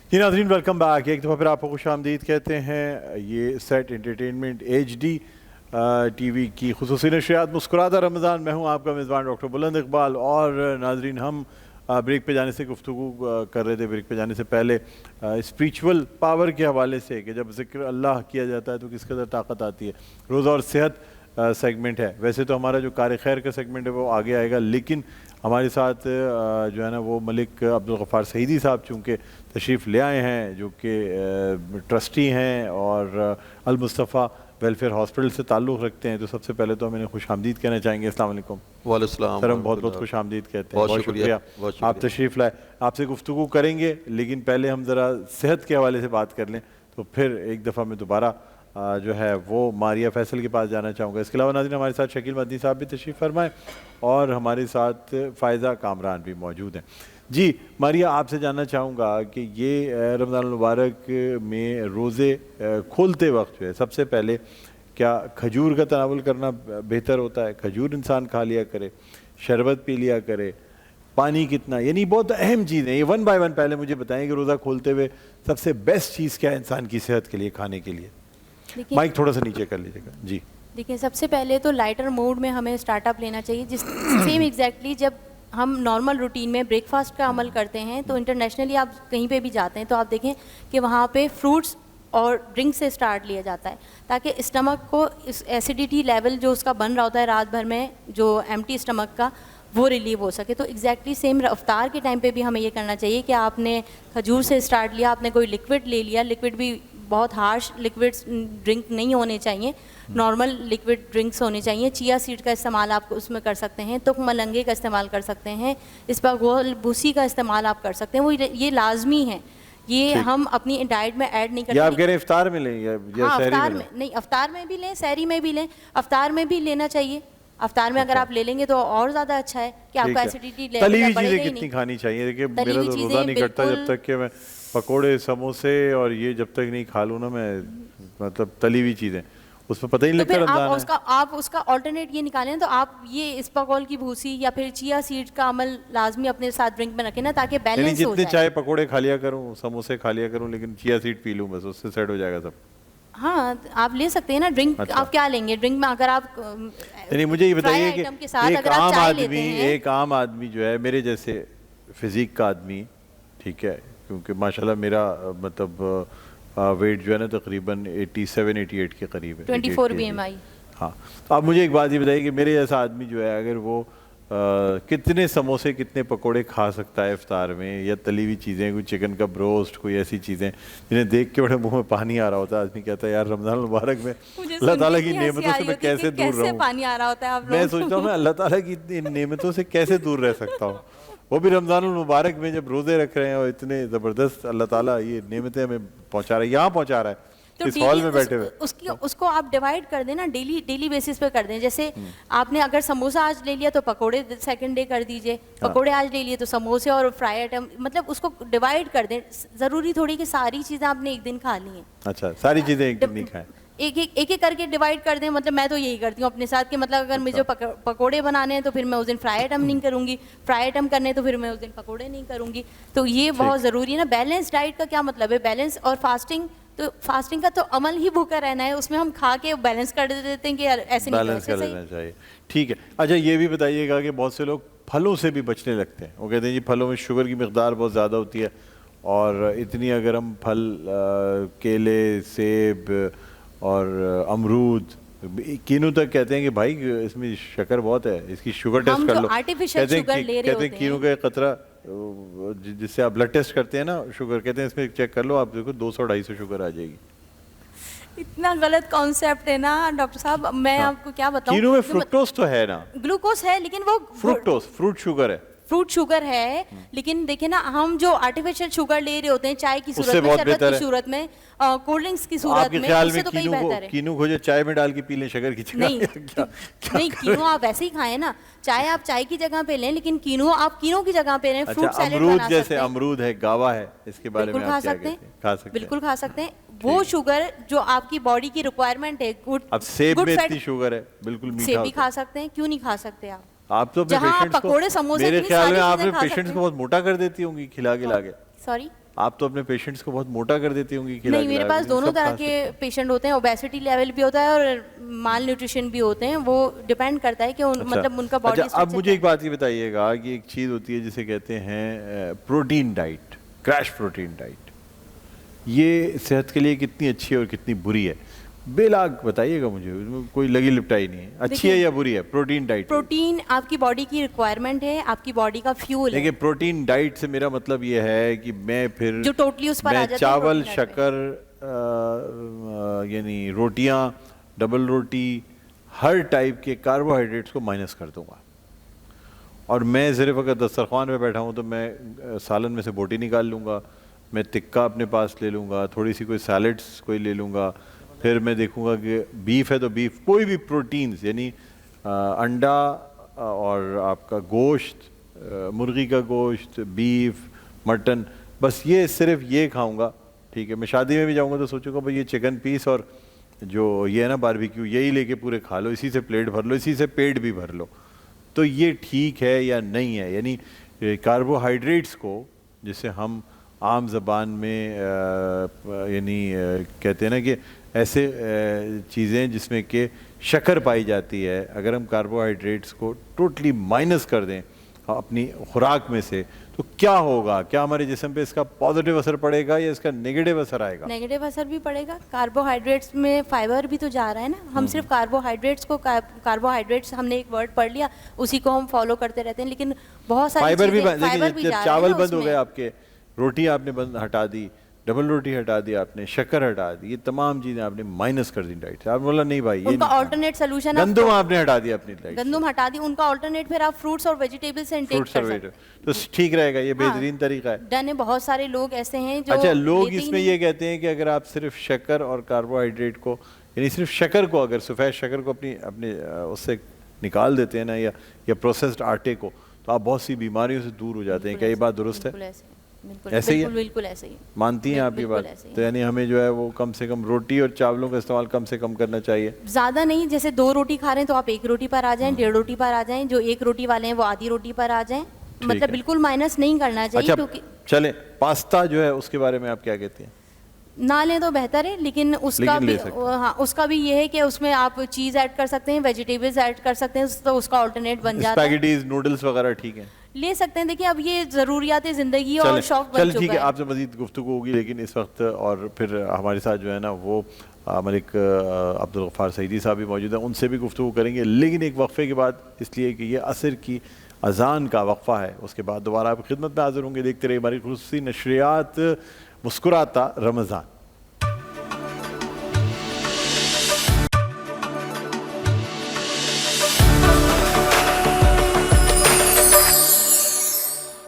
जी नाज़रीन, welcome back. एक दफ़ा फिर आपको खुशामदीद कहते हैं। ये सेट एंटरटेनमेंट HD TV की खुसूसी नशरियात मुस्कुराता रमज़ान। मैं हूँ आपका मेज़बान डॉक्टर बुलंद इकबाल। और नाज़रीन, हम ब्रेक पे जाने से गुफ्तगू कर रहे थे। ब्रेक पे जाने से पहले स्पिरिचुअल पावर के हवाले से कि जब ज़िक्र अल्लाह किया जाता है तो किस कदर ताकत आती है। रोज़ा और सेहत सेगमेंट है। वैसे तो हमारा जो कार खैर का सेगमेंट है वो आगे आएगा, लेकिन हमारे साथ जो है ना वो मलिक अब्दुल गफ़ार सईदी साहब चूँकि तशरीफ़ ले आए हैं, जो कि ट्रस्टी हैं और अल मुस्तफ़ा वेलफेयर हॉस्पिटल से ताल्लुक़ रखते हैं। तो सबसे पहले तो हम इन्हें खुशामदीद कहना चाहेंगे। अस्सलाम वालेकुम। वालेकुम सर, हम बहुत बहुत खुशामदीद कहते हैं। बहुत शुक्रिया आप तशरीफ़ लाए। आपसे गुफ्तगू करेंगे, लेकिन पहले हम ज़रा सेहत के हवाले से बात कर लें। तो फिर एक दफ़ा मैं दोबारा जो है वो मारिया फैसल के पास जाना चाहूँगा। इसके अलावा नाज़रीन, हमारे साथ शकील मदनी साहब भी तशरीफ़ फरमाएँ और हमारे साथ फ़ायज़ा कामरान भी मौजूद हैं। जी मारिया, आपसे जानना चाहूँगा कि ये रमज़ान मुबारक में रोज़े खोलते वक्त जो है सबसे पहले क्या खजूर का तनावुल करना बेहतर होता है? खजूर इंसान खा लिया करे, शरबत पी लिया करे, पानी कितना, यानी बहुत अहम चीज़ है ये। वन बाय वन पहले मुझे बताएं कि रोज़ा खोलते हुए सबसे बेस्ट चीज़ क्या है इंसान की सेहत के लिए, खाने के लिए? माइक थोड़ा सा नीचे कर लीजिएगा जी। देखिए, सबसे पहले तो लाइटर मोड में हमें स्टार्टअप लेना चाहिए, जिस सेम एग्जैक्टली जब हम नॉर्मल रूटीन में ब्रेकफास्ट का अमल करते हैं तो इंटरनेशनली आप कहीं पे भी जाते हैं तो आप देखें कि वहाँ पे फ्रूट्स और ड्रिंक से स्टार्ट लिया जाता है, ताकि स्टमक को इस एसिडिटी लेवल जो उसका बन रहा होता है रात भर में, जो एम्प्टी स्टमक का, वो रिलीव हो सके। तो एग्जैक्टली सेम अफ्तार के टाइम पे भी हमें ये करना चाहिए कि आपने खजूर से स्टार्ट लिया, आपने कोई लिक्विड ले लिया। लिक्विड भी बहुत हार्श लिक्विड्स ड्रिंक नहीं होने चाहिए, नॉर्मल लिक्विड ड्रिंक्स होने चाहिए। चिया सीड का इस्तेमाल आप उसमें कर सकते हैं, तुख मलंगे का इस्तेमाल कर सकते हैं, इसबगोल भूसी का इस्तेमाल आप कर सकते हैं। वो ये लाजमी है, ये हम अपनी डाइट में ऐड नहीं करते। आप कह रहे हैं इफ्तार में लें या अफ्तार में नहीं, अफ्तार में भी लें, सहरी में भी लें, अफ्तार में भी लेना चाहिए। अफ्तार में अगर आप ले लेंगे तो और ज़्यादा अच्छा है कि आपका एसिडिटी लेवल तली हुई चीज़ें कितनी खानी चाहिए? देखिए, मेरा तो रोज़ा नहीं कटता जब तक कि मैं पकोड़े, समोसे और ये जब तक नहीं खा लूँ ना मैं, मतलब तली हुई चीज़ें, उसमें पता ही नहीं लगता रमज़ान है। आप उसका ऑल्टरनेट ये निकालें तो आप ये इस्बगोल की भूसी या फिर चिया सीड का अमल लाजमी अपने साथ ड्रिंक में रखें ना, ताकि बैलेंस हो जाए। जितने चाहे पकोड़े खा लिया करूँ, समोसे खा लिया करूँ, लेकिन चिया सीड पी लूँ बस, उससे सेट हो जाएगा सब। हाँ, आप ले सकते हैं ना ड्रिंक। अच्छा। आप क्या लेंगे ड्रिंक में? अगर आप नहीं, मुझे ये बताइए कि एक आम आदमी जो है मेरे जैसे फिजिक का आदमी, ठीक है, क्योंकि माशाल्लाह मेरा मतलब वेट जो है ना तकरीबन 87-88 के करीब है, 24 BMI। हाँ, तो आप मुझे एक बात ये बताइए कि मेरे जैसा आदमी जो है अगर वो कितने समोसे, कितने पकोड़े खा सकता है इफ्तार में, या तली हुई चीज़ें, कोई चिकन का ब्रोस्ट, कोई ऐसी चीज़ें जिन्हें देख के बड़े मुंह में पानी आ रहा होता है? आदमी कहता है यार रमज़ान मुबारक में अल्लाह ताला की नेमतों से मैं कैसे दूर रहूँ? पानी आ रहा होता है आप लोग। मैं सोचता हूँ मैं अल्लाह ताला की इतनी नेमतों से कैसे दूर रह सकता हूँ, वो भी रमज़ान मुबारक में जब रोज़े रख रहे हैं और इतने ज़बरदस्त अल्लाह ताला ये नेमतें हमें पहुँचा रहा है, यहाँ पहुँचा रहा है तो इस हॉल में बैठे हुए। उसको आप डिवाइड कर दें ना, डेली बेसिस पे कर दें। जैसे आपने अगर समोसा आज ले लिया तो पकोड़े सेकंड डे कर दीजिए, पकोड़े आज ले लिए तो समोसे और फ्राई आइटम, मतलब उसको डिवाइड कर दें। ज़रूरी थोड़ी कि सारी चीज़ें आपने एक दिन खा ली हैं। अच्छा, सारी चीज़ें एक दिन नहीं खाएं, एक करके डिवाइड कर दें। मतलब मैं तो यही करती हूँ अपने साथ कि मतलब अगर मुझे पकोड़े बनाने हैं तो फिर मैं उस दिन फ्राई आइटम नहीं करूँगी, फ्राई आइटम करने तो फिर मैं उस दिन पकोड़े नहीं करूँगी। तो ये बहुत ज़रूरी है ना। बैलेंस डाइट का क्या मतलब है? बैलेंस और फास्टिंग, तो फास्टिंग का तो अमल ही भूखा रहना है, उसमें हम खा के बैलेंस कर देते हैं कि यार ऐसे नहीं, बैलेंस कर लेना चाहिए। ठीक है, अच्छा ये भी बताइएगा कि बहुत से लोग फलों से भी बचने लगते हैं। वो कहते हैं जी फलों में शुगर की मिकदार बहुत ज़्यादा होती है, और इतनी अगर हम फल केले, सेब और अमरूद, कीनू तक कहते हैं कि भाई इसमें शक्कर बहुत है, इसकी शुगर टेस्ट कर लो। कहते हैं कीनू का कतरा जिससे आप ब्लड टेस्ट करते हैं ना शुगर, कहते हैं इसमें चेक कर लो, आप देखो 200-250 शुगर आ जाएगी। इतना गलत कॉन्सेप्ट है ना डॉक्टर साहब। मैं आपको क्या बताऊं, कीनू में फ्रुक्टोज तो है ना, ग्लूकोज है, लेकिन वो फ्रूट शुगर है, फ्रूट शुगर है। लेकिन देखिए ना, हम जो आर्टिफिशियल शुगर ले रहे होते हैं चाय की सूरत में, शरबत की सूरत में, कोल्ड ड्रिंक्स की सूरत में, उससे तो कहीं बेहतर है। कीनू को जो चाय में डाल के पी लें शक्कर की जगह, नहीं कीनू आप ऐसे ही खाएं ना। चाय आप चाय की जगह पे लें, लेकिन कीनू आप कीनू की जगह पे लें। फ्रूट सैलेड बना सकते हैं। जैसे अमरूद है, गावा है, इसके बारे में खा सकते हैं, बिल्कुल खा सकते हैं। वो शुगर जो आपकी बॉडी की रिक्वायरमेंट है, अब सेब में इतनी शुगर है, बिल्कुल मीठा, सेब भी खा सकते हैं, क्यों नहीं खा सकते आप? आप तो पकोड़े समोसे मेरे ख्याल में आपने पेशेंट्स को बहुत मोटा कर देती होंगी खिला के। सॉरी, आप तो अपने पेशेंट्स को बहुत मोटा कर देती होंगी। नहीं, मेरे पास दोनों तरह के पेशेंट होते हैं, ओबेसिटी लेवल भी होता है और माल न्यूट्रिशन भी होते हैं, वो डिपेंड करता है कि मतलब उनका बॉडी। अच्छा, अब मुझे एक बात ये बताइएगा कि एक चीज़ होती है जिसे कहते हैं protein diet, crash protein diet, ये सेहत के लिए कितनी अच्छी है और कितनी बुरी है? बेलाग बताइएगा मुझे, उसमें कोई लगी लिपटाई नहीं है, अच्छी है या बुरी है प्रोटीन डाइट? प्रोटीन आपकी बॉडी की रिक्वायरमेंट है, आपकी बॉडी का फ्यूल है। देखिए, प्रोटीन डाइट से मेरा मतलब ये है कि मैं फिर जो टोटली उस पर आ जाते हैं चावल, प्रोटीन डाइट शक्कर, यानी रोटियां, डबल रोटी, हर टाइप के कार्बोहाइड्रेट्स को माइनस कर दूंगा। और मैं सिर्फ अगर दस्तरखान में बैठा हूँ तो मैं सालन में से बोटी निकाल लूँगा, मैं टिक्का अपने पास ले लूँगा, थोड़ी सी कोई सैलड्स कोई ले लूँगा, फिर मैं देखूँगा कि बीफ है तो बीफ, कोई भी प्रोटीन्स यानी अंडा और आपका गोश्त, मुर्गी का गोश्त, बीफ, मटन, बस ये सिर्फ ये खाऊँगा। ठीक है, मैं शादी में भी जाऊँगा तो सोचूंगा भाई ये चिकन पीस और जो ये है ना बारबेक्यू, यही लेके पूरे खा लो, इसी से प्लेट भर लो, इसी से पेट भी भर लो। तो ये ठीक है या नहीं है? यानी कार्बोहाइड्रेट्स को जिसे हम आम ज़बान में यानी कहते हैं ना कि ऐसे चीज़ें जिसमें कि शक्कर पाई जाती है, अगर हम कार्बोहाइड्रेट्स को टोटली माइनस कर दें अपनी खुराक में से तो क्या होगा? क्या हमारे जिस्म पे इसका पॉजिटिव असर पड़ेगा या इसका नेगेटिव असर आएगा? नेगेटिव असर भी पड़ेगा। कार्बोहाइड्रेट्स में फाइबर भी तो जा रहा है ना, हम सिर्फ कार्बोहाइड्रेट्स को कार्बोहाइड्रेट्स हमने एक वर्ड पढ़ लिया, उसी को हम फॉलो करते रहते हैं, लेकिन बहुत सारी फाइबर भी चीजें चावल बंद हो गए आपके, रोटी आपने बंद हटा दी, डबल रोटी हटा दी आपने, शक्कर हटा दी, ये तमाम चीजें आपने माइनस कर दी डाइट से। आप बोला नहीं भाई ये उनका ऑल्टरनेट सोल्यूशन, गंदम आपने हटा दिया अपनी डाइट, गंदम हटा दी, उनका ऑल्टरनेट फिर आप फ्रूट्स और वेजिटेबल्स से इंटेक कर सकते हैं, तो ठीक रहेगा, ये बेहतरीन तरीका है। डन है। बहुत सारे लोग ऐसे हैं जो अच्छा, लोग इसमें ये कहते हैं कि अगर आप सिर्फ शक्कर और कार्बोहाइड्रेट को, यानी सिर्फ शक्कर को, अगर सफ़ेद शक्कर को अपने उससे निकाल देते हैं ना, या प्रोसेस्ड आटे को, तो आप बहुत सी बीमारियों से दूर हो जाते हैं। क्या ये बात दुरुस्त है? ऐसे ही है? बिल्कुल ऐसे ही मानती हैं आप ये बात? तो यानी हमें जो है वो कम से कम रोटी और चावलों का इस्तेमाल कम से कम करना चाहिए, ज़्यादा नहीं। जैसे 2 रोटी खा रहे हैं तो आप 1 रोटी पर आ जाएं, 1.5 रोटी पर आ जाएं, जो 1 रोटी वाले हैं वो आधी रोटी पर आ जाएं, मतलब बिल्कुल माइनस नहीं करना चाहिए। अच्छा, क्योंकि चले पास्ता जो है उसके बारे में आप क्या कहते हैं? ना लें तो बेहतर है, लेकिन उसका भी हाँ, उसका भी ये है कि उसमें आप चीज़ ऐड कर सकते हैं, वेजिटेबल्स ऐड कर सकते हैं, तो उसका ऑल्टरनेट बन जाता है। स्पैगेटीज, नूडल्स वगैरह ठीक है, ले सकते हैं। देखिए अब ये ज़रूरियात ज़िंदगी और शौक बन चुका है। ठीक है, आपसे मज़ीद गुफ्तगू होगी, लेकिन इस वक्त और फिर हमारे साथ जो है ना वो मलिक अब्दुल गफ्फार सईदी साहब भी मौजूद हैं, उनसे भी गुफ्तगू करेंगे, लेकिन एक वक्फे के बाद, इसलिए कि ये असर की अजान का वक्फा है। उसके बाद दोबारा आपकी खिदमत में हाजिर होंगे। देखते रहिए हमारी खुसूसी नशरियात मुस्कुराता रमज़ान।